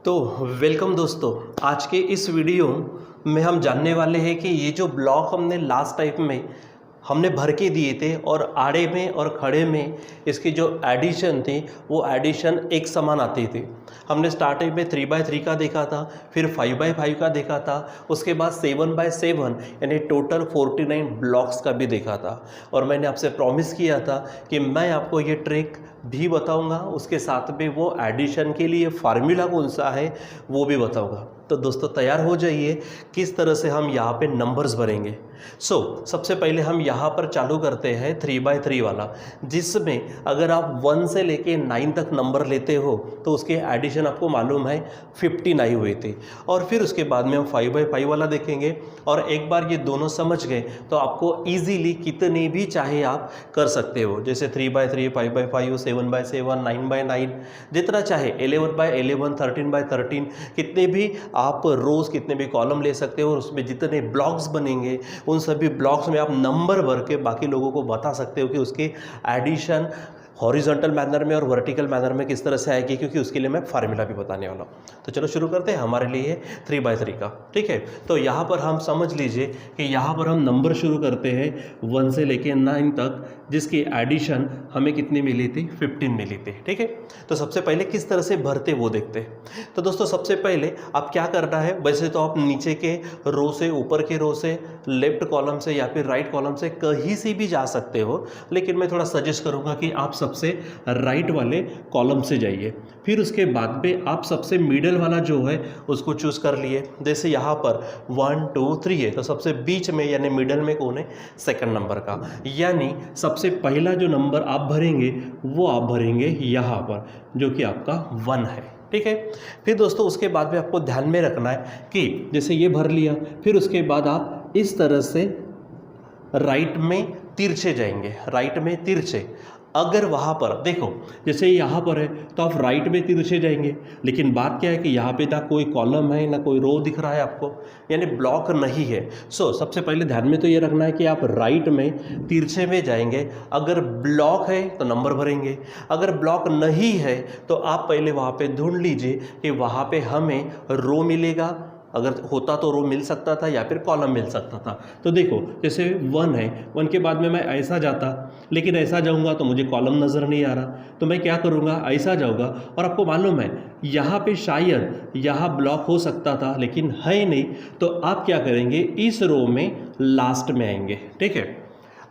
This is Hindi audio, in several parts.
तो वेलकम दोस्तों। आज के इस वीडियो में हम जानने वाले हैं कि ये जो ब्लॉक हमने लास्ट टाइम में हमने भर के दिए थे और आड़े में और खड़े में इसकी जो एडिशन थी वो एडिशन एक समान आती थी। हमने स्टार्टिंग में 3/3 का देखा था, फिर 5/5 का देखा था, उसके बाद 7/7 यानी टोटल 49 ब्लॉक्स का भी देखा था। और मैंने आपसे प्रॉमिस किया था कि मैं आपको ये ट्रिक भी बताऊंगा, उसके साथ में वो एडिशन के लिए फार्मूला कौन सा है वो भी बताऊंगा। तो दोस्तों तैयार हो जाइए, किस तरह से हम यहाँ पे नंबर्स भरेंगे। सबसे पहले हम यहाँ पर चालू करते हैं 3/3 वाला, जिसमें अगर आप 1 से लेके 9 तक नंबर लेते हो तो उसके एडिशन आपको मालूम है 59 हुए थे। और फिर उसके बाद में हम 5/5 वाला देखेंगे। और एक बार ये दोनों समझ गए तो आपको ईजीली कितने भी चाहे आप कर सकते हो, जैसे 3/3, 5/5, 7/7, 9/9, जितना चाहे 11/11, 13/13, कितने भी आप रोज़ कितने भी कॉलम ले सकते हो और उसमें जितने ब्लॉक्स बनेंगे उन सभी ब्लॉक्स में आप नंबर भर के बाकी लोगों को बता सकते हो कि उसकी एडिशन हॉरिजॉन्टल मैनर में और वर्टिकल मैनर में किस तरह से आएगी, क्योंकि उसके लिए मैं फार्मूला भी बताने वाला हूँ। तो चलो शुरू करते हैं हमारे लिए 3/3 का। ठीक है, तो यहाँ पर हम समझ लीजिए कि यहाँ पर हम नंबर शुरू करते हैं 1 से लेके 9 तक, जिसकी एडिशन हमें कितनी मिली थी, 15 मिली थी। ठीक है, तो सबसे पहले किस तरह से भरते वो देखते हैं। तो दोस्तों सबसे पहले आप क्या करना है, वैसे तो आप नीचे के रो से, ऊपर के रो से, लेफ्ट कॉलम से या फिर राइट कॉलम से कहीं से भी जा सकते हो, लेकिन मैं थोड़ा सजेस्ट करूंगा कि आप सबसे राइट वाले कॉलम से जाइए। फिर उसके बाद में आप सबसे मिडल वाला जो है उसको चूज कर लिए। जैसे यहाँ पर 1 2 3 है, तो सबसे बीच में यानी मिडल में कौन है, सेकंड नंबर का, यानी सबसे पहला जो नंबर आप भरेंगे वो आप भरेंगे यहाँ पर, जो कि आपका 1 है। ठीक है, फिर दोस्तों उसके बाद में आपको ध्यान में रखना है कि जैसे ये भर लिया, फिर उसके बाद आप इस तरह से राइट में तिरछे जाएंगे, राइट में तिरछे। अगर वहाँ पर देखो जैसे यहाँ पर है तो आप राइट में तिरछे जाएंगे, लेकिन बात क्या है कि यहाँ पे ना कोई कॉलम है ना कोई रो दिख रहा है आपको, यानी ब्लॉक नहीं है। सबसे पहले ध्यान में तो ये रखना है कि आप राइट में तिरछे में जाएंगे। अगर ब्लॉक है तो नंबर भरेंगे, अगर ब्लॉक नहीं है तो आप पहले वहाँ पे ढूंढ लीजिए कि वहाँ पे हमें रो मिलेगा, अगर होता तो रो मिल सकता था या फिर कॉलम मिल सकता था। तो देखो जैसे 1 है, 1 के बाद में मैं ऐसा जाता, लेकिन ऐसा जाऊंगा तो मुझे कॉलम नज़र नहीं आ रहा, तो मैं क्या करूंगा, ऐसा जाऊंगा। और आपको मालूम है यहाँ पे शायद यहाँ ब्लॉक हो सकता था लेकिन है नहीं, तो आप क्या करेंगे, इस रो में लास्ट में आएंगे। ठीक है,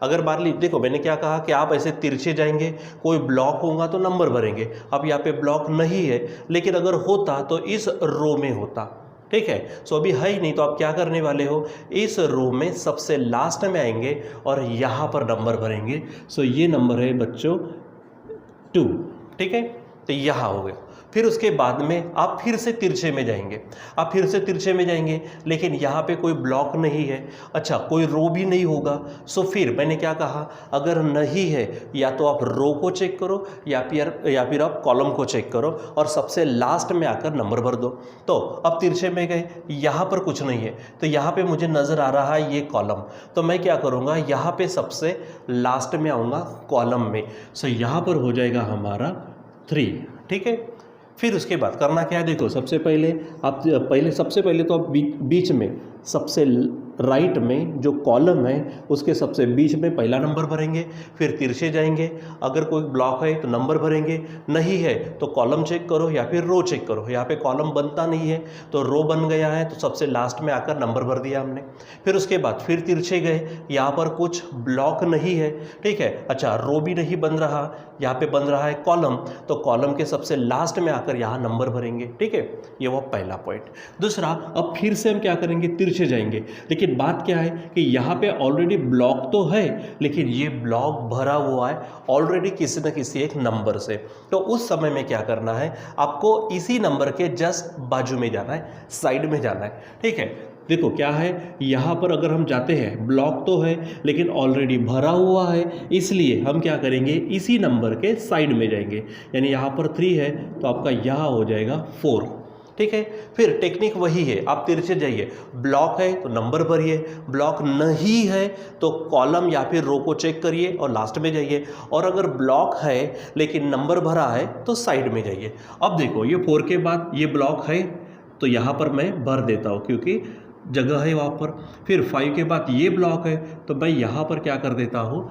अगर मान लीजिए देखो मैंने क्या कहा कि आप ऐसे तिरछे जाएंगे, कोई ब्लॉक होगा तो नंबर भरेंगे। अब यहाँ पे ब्लॉक नहीं है, लेकिन अगर होता तो इस रो में होता। ठीक है, अभी है ही नहीं, तो आप क्या करने वाले हो, इस रो में सबसे लास्ट में आएंगे और यहाँ पर नंबर भरेंगे। ये नंबर है बच्चों 2। ठीक है, तो यहाँ हो गया। फिर उसके बाद में आप फिर से तिरछे में जाएंगे, आप फिर से तिरछे में जाएंगे, लेकिन यहाँ पे कोई ब्लॉक नहीं है, अच्छा कोई रो भी नहीं होगा। फिर मैंने क्या कहा, अगर नहीं है या तो आप रो को चेक करो या फिर आप कॉलम को चेक करो और सबसे लास्ट में आकर नंबर भर दो। तो अब तिरछे में गए, यहाँ पर कुछ नहीं है, तो यहाँ पे मुझे नज़र आ रहा है ये कॉलम, तो मैं क्या करूँगा, यहाँ पे सबसे लास्ट में आऊँगा कॉलम में। यहाँ पर हो जाएगा हमारा 3। ठीक है, फिर उसके बाद करना क्या है, देखो सबसे पहले तो आप बीच में सबसे राइट में जो कॉलम है उसके सबसे बीच में पहला नंबर भरेंगे, फिर तिरछे जाएंगे। अगर कोई ब्लॉक है तो नंबर भरेंगे, नहीं है तो कॉलम चेक करो या फिर रो चेक करो। यहाँ पे कॉलम बनता नहीं है तो रो बन गया है, तो सबसे लास्ट में आकर नंबर भर दिया हमने। फिर उसके बाद फिर तिरछे गए, यहाँ पर कुछ ब्लॉक नहीं है। ठीक है, अच्छा रो भी नहीं बन रहा, यहाँ पे बन रहा है कॉलम, तो कॉलम के सबसे लास्ट में आकर यहाँ नंबर भरेंगे। ठीक है, ये वो पहला पॉइंट। दूसरा, अब फिर से हम क्या करेंगे, तिरछे जाएंगे, लेकिन बात क्या है कि यहाँ पे ऑलरेडी ब्लॉक तो है, लेकिन ये ब्लॉक भरा हुआ है ऑलरेडी किसी न किसी एक नंबर से। तो उस समय में क्या करना है, आपको इसी नंबर के जस्ट बाजू में जाना है, साइड में जाना है। ठीक है, देखो क्या है, यहाँ पर अगर हम जाते हैं ब्लॉक तो है लेकिन ऑलरेडी भरा हुआ है, इसलिए हम क्या करेंगे, इसी नंबर के साइड में जाएंगे। यानी यहाँ पर 3 है तो आपका यहाँ हो जाएगा 4। ठीक है। फिर टेक्निक वही है, आप तिरछे जाइए, ब्लॉक है तो नंबर भरिए, ब्लॉक नहीं है तो कॉलम या फिर रो को चेक करिए और लास्ट में जाइए, और अगर ब्लॉक है लेकिन नंबर भरा है तो साइड में जाइए। अब देखो ये 4 के बाद ये ब्लॉक है तो यहाँ पर मैं भर देता हूँ क्योंकि जगह है वहाँ पर। फिर 5 के बाद ये ब्लॉक है तो मैं यहाँ पर क्या कर देता हूँ,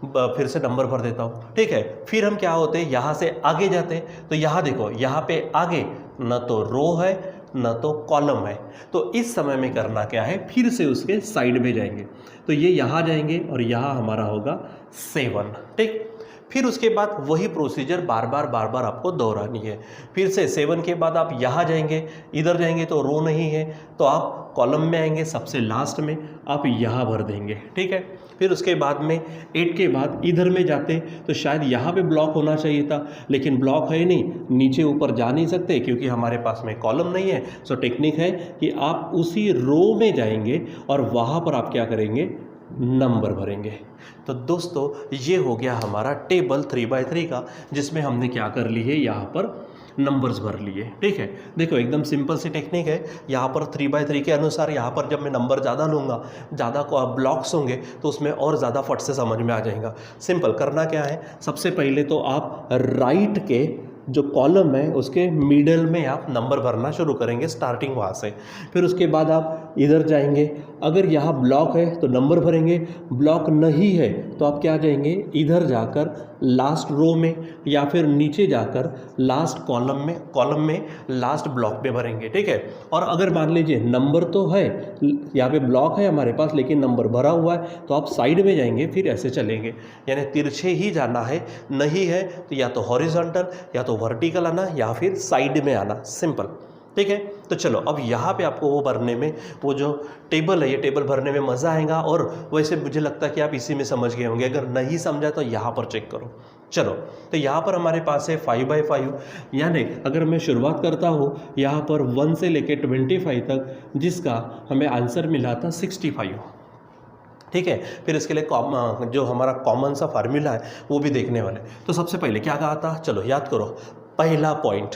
फिर से नंबर भर देता हूँ, ठीक है। फिर हम क्या होते हैं, यहाँ से आगे जाते हैं तो यहाँ देखो, यहाँ पे आगे न तो रो है न तो कॉलम है, तो इस समय में करना क्या है, फिर से उसके साइड में जाएंगे, तो ये यहाँ जाएंगे और यहाँ हमारा होगा 7, ठीक। फिर उसके बाद वही प्रोसीजर बार बार आपको दोहरानी है। फिर से 7 के बाद आप यहाँ जाएंगे, इधर जाएंगे तो रो नहीं है तो आप कॉलम में आएंगे, सबसे लास्ट में आप यहाँ भर देंगे, ठीक है। फिर उसके बाद में 8 के बाद इधर में जाते तो शायद यहाँ पे ब्लॉक होना चाहिए था, लेकिन ब्लॉक है नहीं, नीचे ऊपर जा नहीं सकते क्योंकि हमारे पास में कॉलम नहीं है। सो टेक्निक है कि आप उसी रो में जाएंगे और वहाँ पर आप क्या करेंगे, नंबर भरेंगे। तो दोस्तों ये हो गया हमारा टेबल 3x3 का, जिसमें हमने क्या कर ली है, यहाँ पर नंबर्स भर लिए, ठीक है। देखो एकदम सिंपल सी टेक्निक है। यहाँ पर 3x3 के अनुसार यहाँ पर जब मैं नंबर ज़्यादा लूँगा, ज़्यादा ब्लॉक्स होंगे तो उसमें और ज़्यादा फट से समझ में आ जाएगा। सिंपल करना क्या है, सबसे पहले तो आप राइट के जो कॉलम है उसके मिडल में आप नंबर भरना शुरू करेंगे, स्टार्टिंग वहाँ से। फिर उसके बाद आप इधर जाएंगे, अगर यहाँ ब्लॉक है तो नंबर भरेंगे, ब्लॉक नहीं है तो आप क्या जाएंगे, इधर जाकर लास्ट रो में या फिर नीचे जाकर लास्ट कॉलम में लास्ट ब्लॉक में भरेंगे, ठीक है। और अगर मान लीजिए नंबर तो है, यहाँ पे ब्लॉक है हमारे पास लेकिन नंबर भरा हुआ है, तो आप साइड में जाएंगे, फिर ऐसे चलेंगे, यानी तिरछे ही जाना है। नहीं है तो या तो हॉरिजॉन्टल या तो वर्टिकल आना या फिर साइड में आना, सिंपल, ठीक है। तो चलो अब यहाँ पे आपको वो भरने में, वो जो टेबल है ये टेबल भरने में मज़ा आएगा, और वैसे मुझे लगता है कि आप इसी में समझ गए होंगे। अगर नहीं समझा तो यहाँ पर चेक करो। चलो तो यहाँ पर हमारे पास है 5x5, यानी अगर मैं शुरुआत करता हूँ यहाँ पर 1 से लेकर 25 तक, जिसका हमें आंसर मिला था 65, ठीक है। फिर इसके लिए जो हमारा कॉमन सा फार्मूला है वो भी देखने वाले। तो सबसे पहले क्या कहा था, चलो याद करो, पहला पॉइंट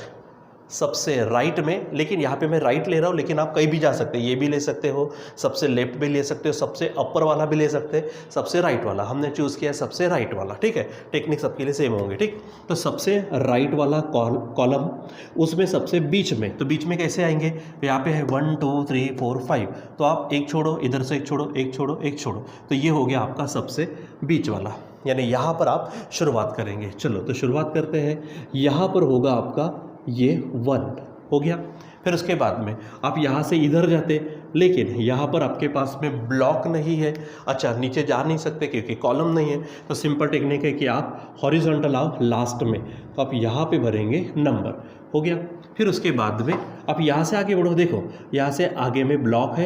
सबसे राइट में, लेकिन यहाँ पे मैं राइट ले रहा हूँ, लेकिन आप कहीं भी जा सकते हैं, ये भी ले सकते हो, सबसे लेफ्ट भी ले सकते हो, सबसे अपर वाला भी ले सकते हैं, सबसे राइट वाला हमने चूज़ किया है, सबसे राइट वाला, ठीक है। टेक्निक सबके लिए सेम होंगे, ठीक। तो सबसे राइट वाला कॉलम, उसमें सबसे बीच में, तो बीच में कैसे आएंगे, यहाँ पे है 1 2 3 4 5, तो आप एक छोड़ो, इधर से एक छोड़ो, एक छोड़ो, एक छोड़ो, तो ये हो गया आपका सबसे बीच वाला, यानी यहाँ पर आप शुरुआत करेंगे। चलो तो शुरुआत करते हैं, यहाँ पर होगा आपका ये 1 हो गया। फिर उसके बाद में आप यहाँ से इधर जाते, लेकिन यहाँ पर आपके पास में ब्लॉक नहीं है, अच्छा नीचे जा नहीं सकते क्योंकि कॉलम नहीं है, तो सिंपल टेक्निक है कि आप हॉरिजॉन्टल आओ लास्ट में, तो आप यहाँ पे भरेंगे नंबर, हो गया। फिर उसके बाद में आप यहाँ से आगे बढ़ो, देखो यहाँ से आगे में ब्लॉक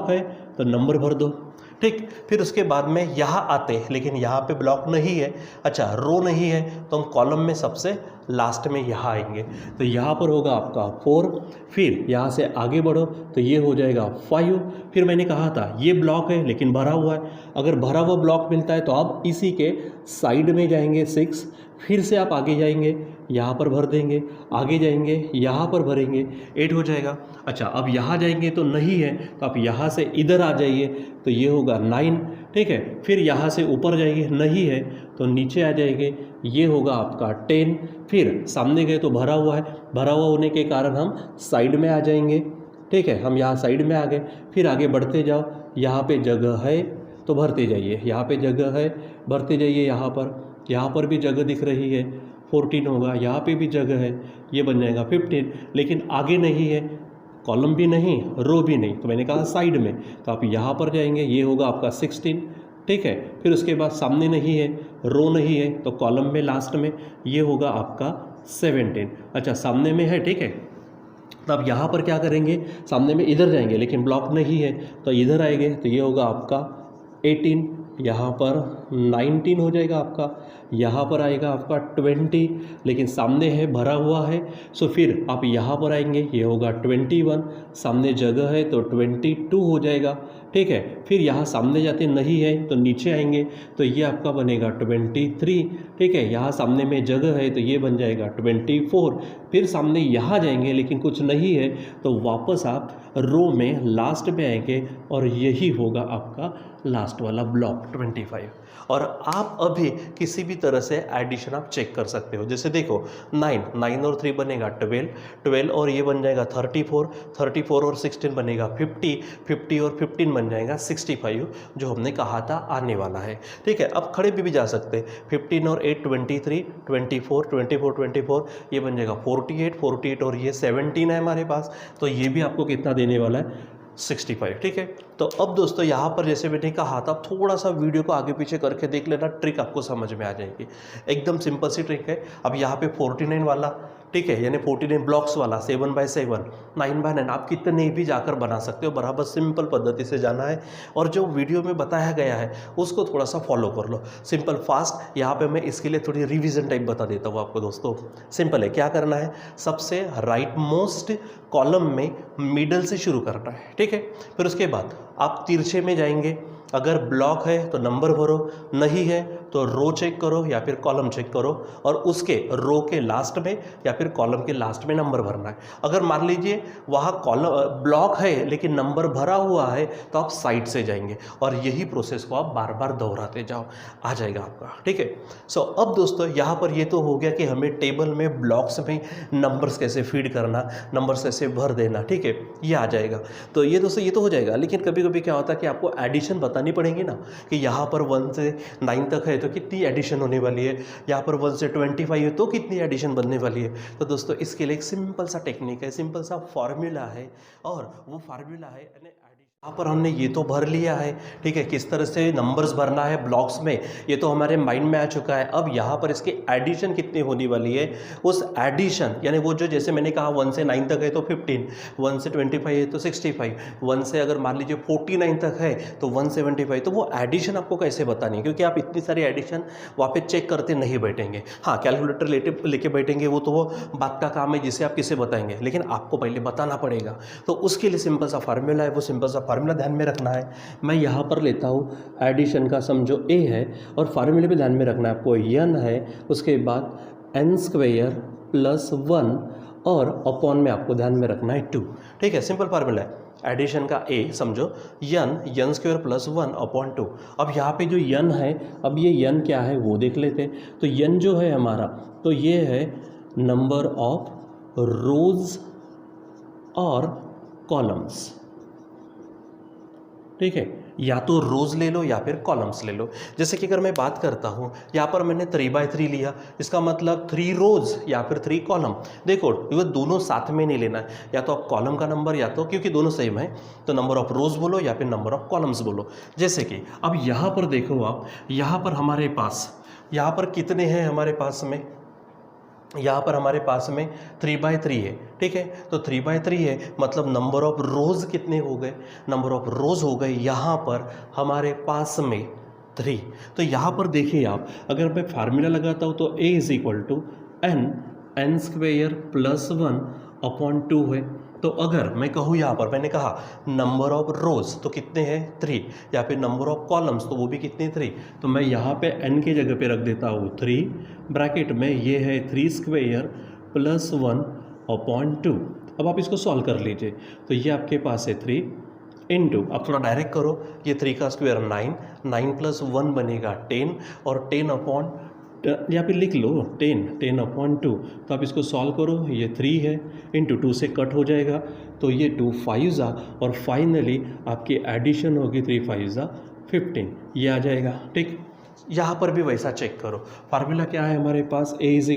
है तो नंबर भर दो, ठीक। फिर उसके बाद में यहाँ आते, लेकिन यहाँ पे ब्लॉक नहीं है, अच्छा रो नहीं है, तो हम कॉलम में सबसे लास्ट में यहाँ आएंगे, तो यहाँ पर होगा आपका 4। फिर यहाँ से आगे बढ़ो तो ये हो जाएगा 5। फिर मैंने कहा था ये ब्लॉक है लेकिन भरा हुआ है, अगर भरा हुआ ब्लॉक मिलता है तो आप इसी के साइड में जाएंगे 6। फिर से आप आगे जाएंगे, यहाँ पर भर देंगे, आगे जाएंगे, यहाँ पर भरेंगे, 8 हो जाएगा। अच्छा अब यहाँ जाएंगे तो नहीं है, तो आप यहाँ से इधर आ जाइए, तो ये होगा 9, ठीक है। फिर यहाँ से ऊपर जाएंगे, नहीं है तो नीचे आ जाएंगे, ये होगा आपका 10। फिर सामने गए तो भरा हुआ है, भरा हुआ होने के कारण हम साइड में आ जाएंगे, ठीक है। हम यहाँ साइड में आ गए, फिर आगे बढ़ते जाओ, यहाँ पे जगह है तो भरते जाइए, यहाँ पे जगह है भरते जाइए, यहाँ पर भी जगह दिख रही है, 14 होगा, यहाँ पे भी जगह है, ये बन जाएगा 15। लेकिन आगे नहीं है, कॉलम भी नहीं, रो भी नहीं, तो मैंने कहा साइड में, तो आप यहाँ पर जाएंगे, ये होगा आपका 16, ठीक है। फिर उसके बाद सामने नहीं है, रो नहीं है, तो कॉलम में लास्ट में ये होगा आपका 17। अच्छा सामने में है, ठीक है, तो आप यहाँ पर क्या करेंगे, सामने में इधर जाएंगे, लेकिन ब्लॉक नहीं है तो इधर आएंगे, तो ये होगा आपका 18, यहाँ पर 19 हो जाएगा आपका, यहाँ पर आएगा आपका 20, लेकिन सामने है भरा हुआ है, सो फिर आप यहाँ पर आएंगे, ये होगा 21, सामने जगह है तो 22 हो जाएगा, ठीक है। फिर यहाँ सामने जाते नहीं है तो नीचे आएंगे तो ये आपका बनेगा 23, ठीक है। यहाँ सामने में जगह है तो ये बन जाएगा 24। फिर सामने यहाँ जाएंगे लेकिन कुछ नहीं है तो वापस आप रो में लास्ट में आएंगे और यही होगा आपका लास्ट वाला ब्लॉक 25। और आप अभी किसी भी तरह से एडिशन आप चेक कर सकते हो। जैसे देखो 9 और 3 बनेगा 12 और ये बन जाएगा 34 और 16 बनेगा 50 और 15 बन जाएगा 65 जो हमने कहा था आने वाला है, ठीक है। अब खड़े भी जा सकते हैं। 15 और 8 23, 24 ये बन जाएगा 48 और ये 17 है हमारे पास, तो ये भी आपको कितना देने वाला है 65, ठीक है। तो अब दोस्तों यहाँ पर जैसे मैंने कहा था थोड़ा सा वीडियो को आगे पीछे करके देख लेना, ट्रिक आपको समझ में आ जाएगी। एकदम सिंपल सी ट्रिक है। अब यहाँ पे 49 वाला, ठीक है, यानी 49 ब्लॉक्स वाला 7/7 9/9 आप कितने भी जाकर बना सकते हो, बराबर सिंपल पद्धति से जाना है। और जो वीडियो में बताया गया है उसको थोड़ा सा फॉलो कर लो, सिंपल फास्ट। यहाँ पे मैं इसके लिए थोड़ी रिवीजन टाइप बता देता हूँ आपको दोस्तों। सिंपल है, क्या करना है, सबसे राइट मोस्ट कॉलम में मिडल से शुरू करना है, ठीक है। फिर उसके बाद आप तिरछे में जाएंगे, अगर ब्लॉक है तो नंबर भरो, नहीं है तो रो चेक करो या फिर कॉलम चेक करो और उसके रो के लास्ट में या फिर कॉलम के लास्ट में नंबर भरना है। अगर मान लीजिए वहाँ कॉलम ब्लॉक है लेकिन नंबर भरा हुआ है तो आप साइड से जाएंगे और यही प्रोसेस को आप बार बार दोहराते जाओ, आ जाएगा आपका, ठीक है। सो अब दोस्तों यहाँ पर ये तो हो गया कि हमें टेबल में ब्लॉक्स में नंबर्स कैसे फीड करना, नंबर्स कैसे भर देना, ठीक है, ये आ जाएगा। तो ये दोस्तों ये तो हो जाएगा। लेकिन कभी कभी क्या होता है कि आपको एडिशन बतानी पड़ेगी ना, कि यहाँ पर 1 से 9 तक है तो कितनी एडिशन होने वाली है, यहाँ पर 1 से 25 है तो कितनी एडिशन बनने वाली है। तो दोस्तों इसके लिए एक सिंपल सा टेक्निक है, सिंपल सा फॉर्मूला है और वो फार्मूला है यहाँ पर हमने ये तो भर लिया है, ठीक है, किस तरह से नंबर्स भरना है ब्लॉक्स में ये तो हमारे माइंड में आ चुका है। अब यहाँ पर इसकी एडिशन कितनी होने वाली है, उस एडिशन यानी वो जो जैसे मैंने कहा 1 से 9 तक है तो 15, 1 से 25 है तो 65, 1 से अगर मान लीजिए 49 तक है तो 175, तो वो एडिशन आपको कैसे बतानी है, क्योंकि आप इतनी सारी एडिशन वहाँ पे चेक करते नहीं बैठेंगे। हाँ, कैलकुलेटर लेके बैठेंगे वो तो वो बात का काम है जिसे आप किसे बताएंगे, लेकिन आपको पहले बताना पड़ेगा। तो उसके लिए सिंपल सा फार्मूला है, वो सिंपल सा फार्मूला ध्यान में रखना है। मैं यहाँ पर लेता हूँ एडिशन का समझो ए है और फार्मूले भी ध्यान में रखना है आपको, n है, उसके बाद n² + 1 और अपॉन में आपको ध्यान में रखना है 2, ठीक है। सिंपल फार्मूला है एडिशन का ए समझो n² + 1 अपॉन 2। अब यहाँ पे जो n है, अब ये n क्या है वो देख लेते हैं। तो n जो है हमारा, तो ये है नंबर ऑफ रोज और कॉलम्स, ठीक है, या तो रोज़ ले लो या फिर कॉलम्स ले लो। जैसे कि अगर मैं बात करता हूँ यहाँ पर मैंने 3/3 लिया, इसका मतलब 3 रोज़ या फिर 3 कॉलम। देखो ये दोनों साथ में नहीं लेना है, या तो आप कॉलम का नंबर या तो, क्योंकि दोनों सेम है, तो नंबर ऑफ रोज़ बोलो या फिर नंबर ऑफ कॉलम्स बोलो। जैसे कि अब यहाँ पर देखो आप, यहाँ पर हमारे पास यहाँ पर कितने हैं हमारे पास में, यहाँ पर हमारे पास में 3/3 है, ठीक है। तो 3/3 है मतलब नंबर ऑफ रोज़ कितने हो गए, नंबर ऑफ रोज़ हो गए यहाँ पर हमारे पास में 3। तो यहाँ पर देखिए आप, अगर मैं फार्मूला लगाता हूँ तो a = n² + 1 अपॉन 2 है। तो अगर मैं कहूँ यहाँ पर, मैंने कहा नंबर ऑफ रोज़ तो कितने हैं 3, या फिर नंबर ऑफ कॉलम्स तो वो भी कितने 3, तो मैं यहाँ पे n के जगह पे रख देता हूँ 3, ब्रैकेट में ये है 3² + 1 अपॉन 2। अब आप इसको सॉल्व कर लीजिए, तो ये आपके पास है 3 इंटू, आप थोड़ा डायरेक्ट करो, ये 3 का स्क्वायर 9 + 1 बनेगा 10 और 10 अपॉन, या फिर लिख लो 10 अपॉन 2। तो आप इसको सॉल्व करो, ये 3 है इंटू 2 से कट हो जाएगा, तो ये 2 5 और फाइनली आपकी एडिशन होगी 3 5 15, ये आ जाएगा, ठीक। यहाँ पर भी वैसा चेक करो, फार्मूला क्या है हमारे पास, a =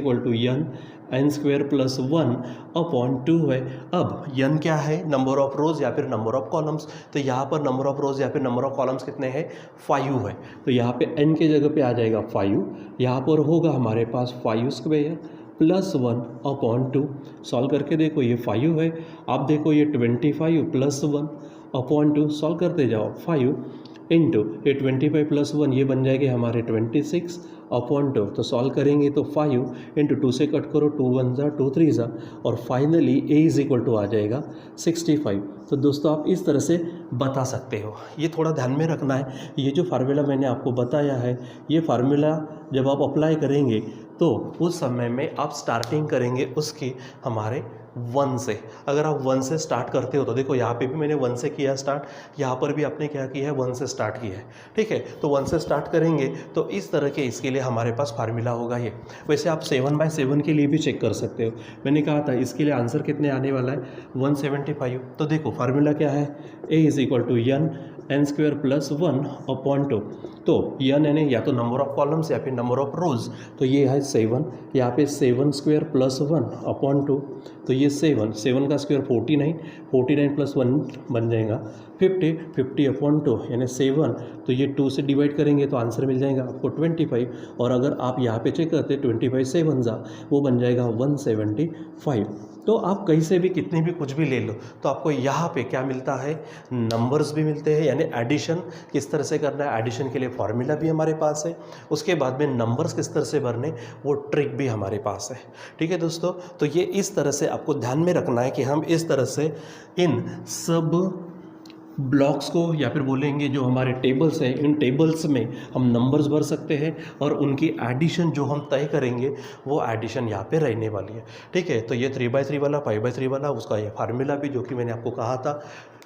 n² + 1 अपॉन 2 है। अब n क्या है, नंबर ऑफ रोज़ या फिर नंबर ऑफ कॉलम्स, तो यहाँ पर नंबर ऑफ रोज़ या फिर नंबर ऑफ कॉलम्स कितने हैं 5 है, तो यहाँ पे n के जगह पे आ जाएगा 5, यहाँ पर होगा हमारे पास 5² + 1 अपॉन 2। सॉल्व करके देखो ये 5 है, आप देखो ये 25 + 1 अपॉन 2, सॉल्व करते जाओ 5 इंटू ये 25 प्लस 1 ये बन जाएगी हमारे 26 अपॉन 2, तो सॉल्व करेंगे तो 5 इंटू 2 से कट करो, 2 1 ज़ा 2 3 ज़ा, और finally a is equal to आ जाएगा 65। तो दोस्तों आप इस तरह से बता सकते हो। ये थोड़ा ध्यान में रखना है, ये जो फार्मूला मैंने आपको बताया है, ये फार्मूला जब आप अप्लाई करेंगे तो उस समय में आप स्टार्टिंग करेंगे उसकी हमारे 1 से। अगर आप 1 से स्टार्ट करते हो तो देखो यहाँ पे भी मैंने 1 से किया स्टार्ट, यहाँ पर भी आपने क्या किया है 1 से स्टार्ट किया है, ठीक है। तो 1 से स्टार्ट करेंगे तो इस तरह के इसके लिए हमारे पास फार्मूला होगा ये। वैसे आप 7/7 के लिए भी चेक कर सकते हो, मैंने कहा था इसके लिए आंसर कितने आने वाला है 175। तो देखो फार्मूला क्या है, a is equal to n square plus 1 upon 2। तो n यानी या तो नंबर ऑफ कॉलम्स या फिर नंबर ऑफ रोज, तो ये है 7, यहाँ पे 7 स्क्वायर प्लस 1 अपॉन 2, तो ये 7 का स्क्वायर 49 प्लस 1 बन जाएगा 50 अपॉन 2 यानी 7, तो ये 2 से डिवाइड करेंगे तो आंसर मिल जाएगा आपको 25। और अगर आप यहाँ पे चेक करते 25 7 जा वो बन जाएगा 175। तो आप कहीं से भी कितनी भी कुछ भी ले लो तो आपको यहाँ पे क्या मिलता है, नंबर्स भी मिलते हैं, यानी एडिशन किस तरह से करना है, एडिशन के लिए फॉर्मूला भी हमारे पास है, उसके बाद में नंबर्स किस तरह से भरने वो ट्रिक भी हमारे पास है, ठीक है दोस्तों। तो ये इस तरह से आपको ध्यान में रखना है कि हम इस तरह से इन सब ब्लॉक्स को या फिर बोलेंगे जो हमारे टेबल्स हैं, इन टेबल्स में हम नंबर्स भर सकते हैं और उनकी एडिशन जो हम तय करेंगे वो एडिशन यहाँ पे रहने वाली है, ठीक है। तो ये 3/3 वाला 5/3 वाला उसका ये फार्मूला भी जो कि मैंने आपको कहा था,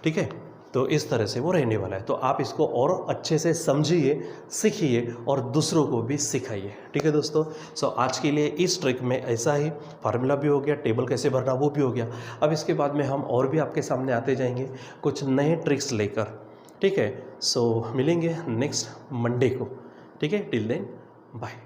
ठीक है। तो इस तरह से वो रहने वाला है। तो आप इसको और अच्छे से समझिए, सीखिए और दूसरों को भी सिखाइए, ठीक है दोस्तों। सो आज के लिए इस ट्रिक में ऐसा ही, फार्मूला भी हो गया, टेबल कैसे भरना वो भी हो गया। अब इसके बाद में हम और भी आपके सामने आते जाएंगे कुछ नए ट्रिक्स लेकर, ठीक है। सो मिलेंगे नेक्स्ट मंडे को, ठीक है। Till then bye.